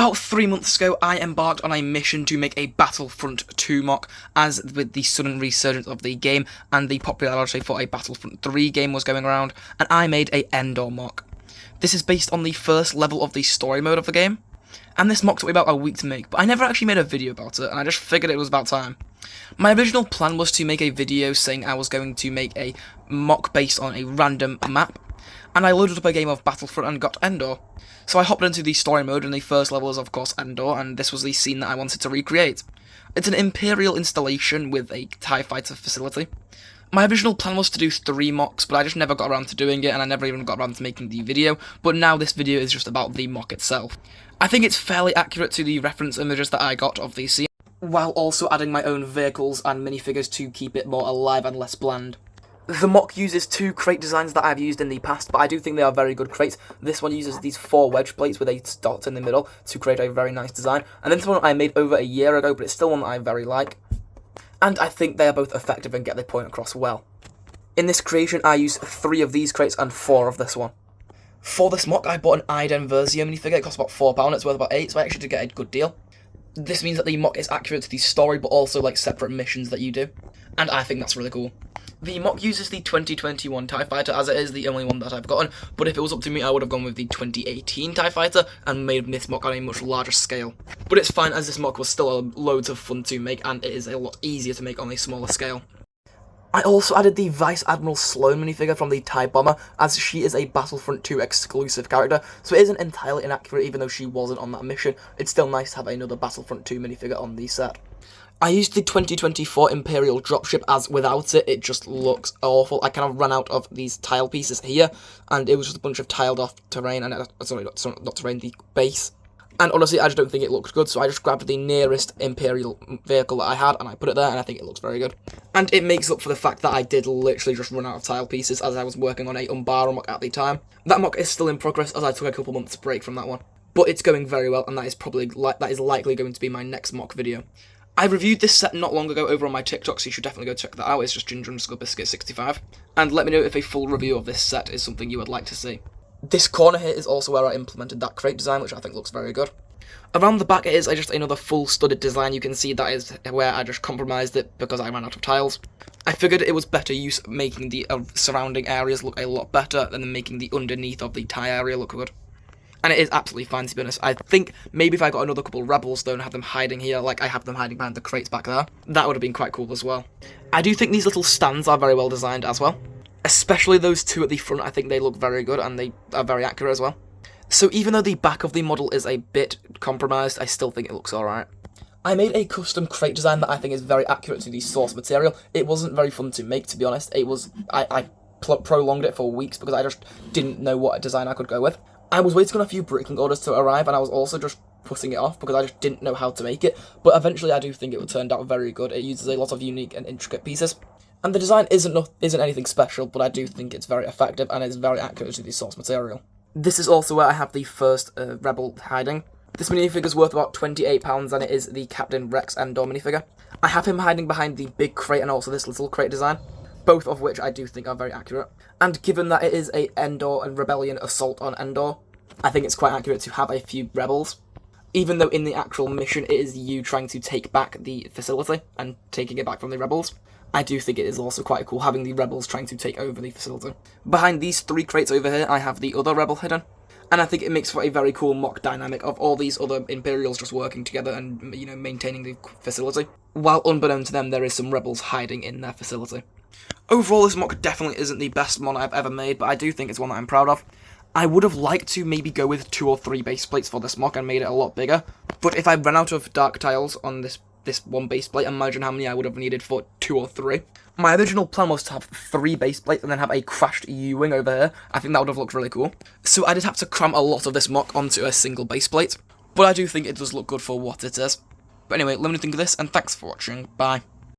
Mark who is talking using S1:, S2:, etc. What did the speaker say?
S1: About 3 months ago, I embarked on a mission to make a Battlefront 2 mock, as with the sudden resurgence of the game and the popularity for a Battlefront 3 game was going around, and I made a Endor mock. This is based on the first level of the story mode of the game, and this mock took me about a week to make, but I never actually made a video about it, and I just figured it was about time. My original plan was to make a video saying I was going to make a mock based on a random map, and I loaded up a game of Battlefront and got Endor. So I hopped into the story mode, and the first level is of course Endor, and this was the scene that I wanted to recreate. It's an Imperial installation with a TIE fighter facility. My original plan was to do 3 mocks, but I just never got around to doing it, and I never even got around to making the video, but now this video is just about the mock itself. I think it's fairly accurate to the reference images that I got of the scene, while also adding my own vehicles and minifigures to keep it more alive and less bland. The mock uses 2 crate designs that I've used in the past, but I do think they are very good crates. This one uses these 4 wedge plates with a dot in the middle to create a very nice design, and this one I made over a year ago, but it's still one that I very like. And I think they are both effective and get their point across well. In this creation, I used 3 of these crates and 4 of this one. For this mock, I bought an Iden Versio minifigure. It cost about £4, it's worth about 8, so I actually did get a good deal. This means that the mock is accurate to the story, but also like separate missions that you do, and I think that's really cool. The mock uses the 2021 TIE Fighter, as it is the only one that I've gotten, but if it was up to me, I would have gone with the 2018 TIE Fighter and made this mock on a much larger scale. But it's fine, as this mock was still loads of fun to make, and it is a lot easier to make on a smaller scale. I also added the Vice Admiral Sloane minifigure from the TIE Bomber, as she is a Battlefront 2 exclusive character, so it isn't entirely inaccurate even though she wasn't on that mission. It's still nice to have another Battlefront 2 minifigure on the set. I used the 2024 Imperial dropship, as without it, it just looks awful. I kind of ran out of these tile pieces here, and it was just a bunch of tiled off terrain, and sorry, not terrain, the base. And honestly, I just don't think it looked good, so I just grabbed the nearest Imperial vehicle that I had, and I put it there, and I think it looks very good. And it makes up for the fact that I did literally just run out of tile pieces, as I was working on a Umbara mock at the time. That mock is still in progress, as I took a couple months break from that one. But it's going very well, and that is likely going to be my next mock video. I reviewed this set not long ago over on my TikTok, so you should definitely go check that out. It's just ginger_biscuit65. And let me know if a full review of this set is something you would like to see. This corner here is also where I implemented that crate design, which I think looks very good. Around the back it is just another full studded design. You can see that is where I just compromised it because I ran out of tiles. I figured it was better use making the surrounding areas look a lot better than making the underneath of the tie area look good. And it is absolutely fine, to be honest. I think maybe if I got another couple rebels though and had them hiding here, like I have them hiding behind the crates back there, that would have been quite cool as well. I do think these little stands are very well designed as well. Especially those 2 at the front, I think they look very good and they are very accurate as well. So even though the back of the model is a bit compromised, I still think it looks alright. I made a custom crate design that I think is very accurate to the source material. It wasn't very fun to make, to be honest. I prolonged it for weeks because I just didn't know what design I could go with. I was waiting on a few bricking orders to arrive, and I was also just putting it off because I just didn't know how to make it, but eventually I do think it turned out very good. It uses a lot of unique and intricate pieces, and the design isn't anything special, but I do think it's very effective and it's very accurate to the source material. This is also where I have the first rebel hiding. This minifigure is worth about £28, and it is the Captain Rex Endor minifigure. I have him hiding behind the big crate and also this little crate design, both of which I do think are very accurate. And given that it is a Endor and Rebellion assault on Endor, I think it's quite accurate to have a few rebels. Even though in the actual mission it is you trying to take back the facility and taking it back from the rebels, I do think it is also quite cool having the rebels trying to take over the facility. Behind these 3 crates over here, I have the other rebel hidden, and I think it makes for a very cool mock dynamic of all these other Imperials just working together and, you know, maintaining the facility, while unbeknown to them there is some rebels hiding in their facility. Overall, this mock definitely isn't the best one I've ever made, but I do think it's one that I'm proud of. I would have liked to maybe go with 2 or 3 base plates for this mock and made it a lot bigger, but if I ran out of dark tiles on this one base plate, imagine how many I would have needed for 2 or 3. My original plan was to have 3 base plates and then have a crashed U-wing over here. I think that would have looked really cool. So I did have to cram a lot of this mock onto a single base plate, but I do think it does look good for what it is. But anyway, let me know what you think of this, and thanks for watching. Bye.